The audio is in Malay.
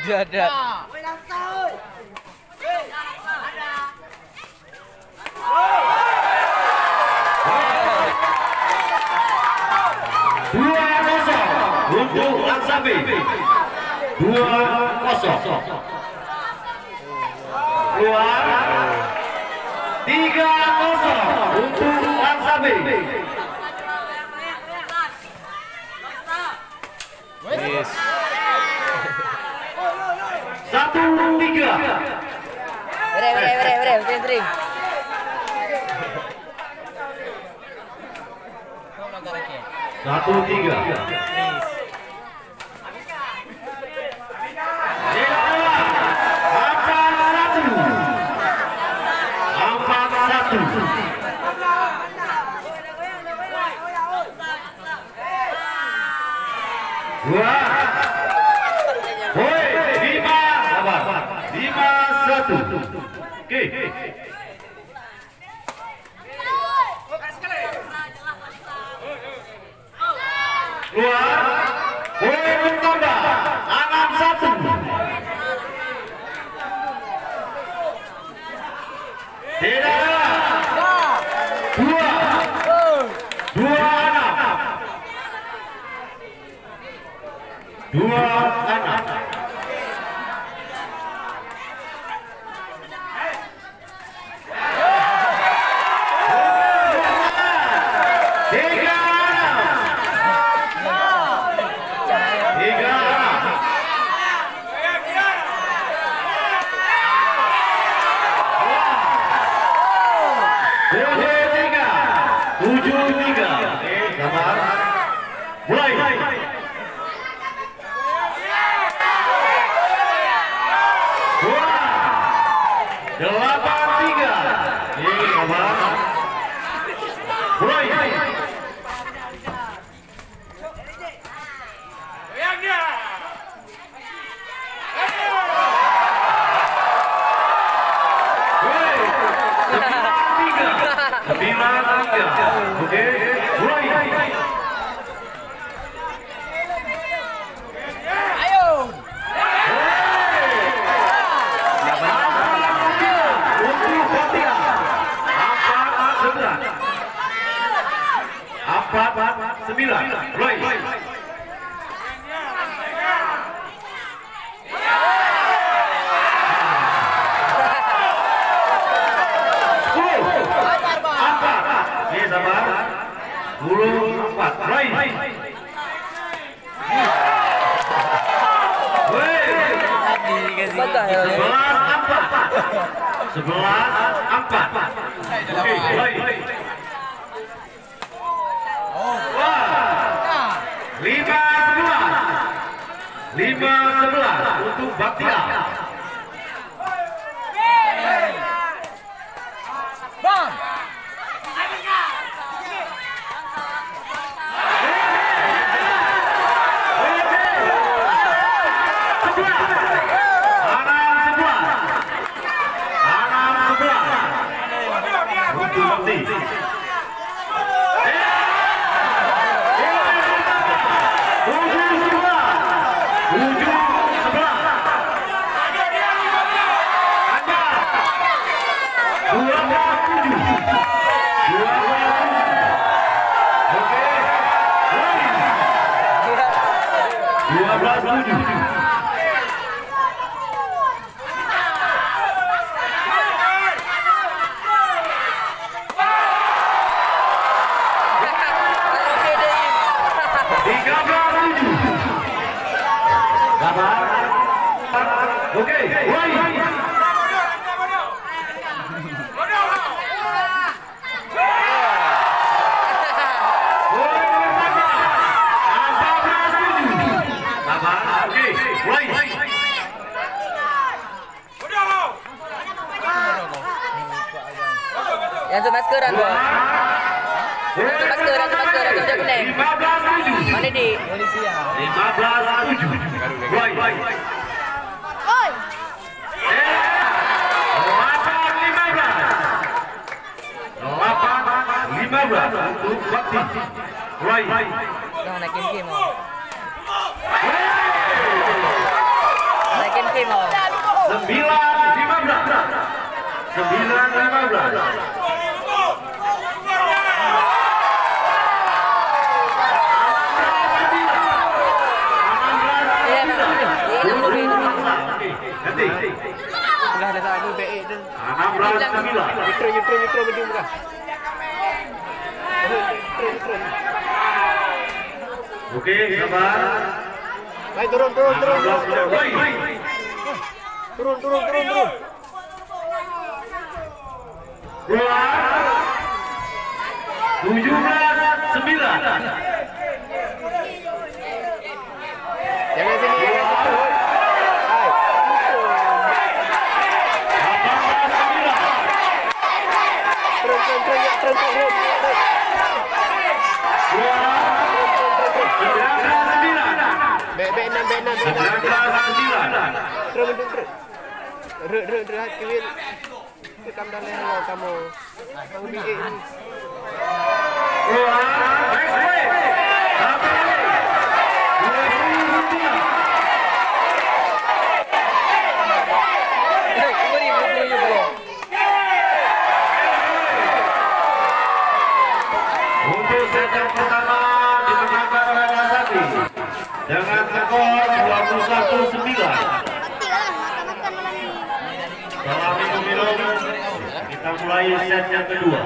Ada. Untuk Langsa B 2-0 keluar 3-0 untuk Langsa B. Yes. 1-3. Tring. 1-3. Oke. Keluar. Poin bertambah. Anak 1. Tidak. 2 anak. 2 anak. Untuk Baktia. Bang. Yang tu maskeran tu. Yang maskeran tu kuning. 15-7. Mana di? 15-7. Oi. 8-15 untuk Bakti. Oi. Jangan naikin game. Naikin mau. 9-15. 9-15. Dah dah aku baik tu. 16-9. Jutro berdua bukan. Oke, sabar. Baik turun. Turun. 17-9. Jangan sini. Hai. 18-9. Turun. 19-9. Baik 6. 19-9. Terus. Kewin. Kita dalam lo kamu. Kamu bikin. Untuk set yang pertama dimenangkan oleh Satu dengan skor 21-9. Setelah minum, kita mulai set yang kedua.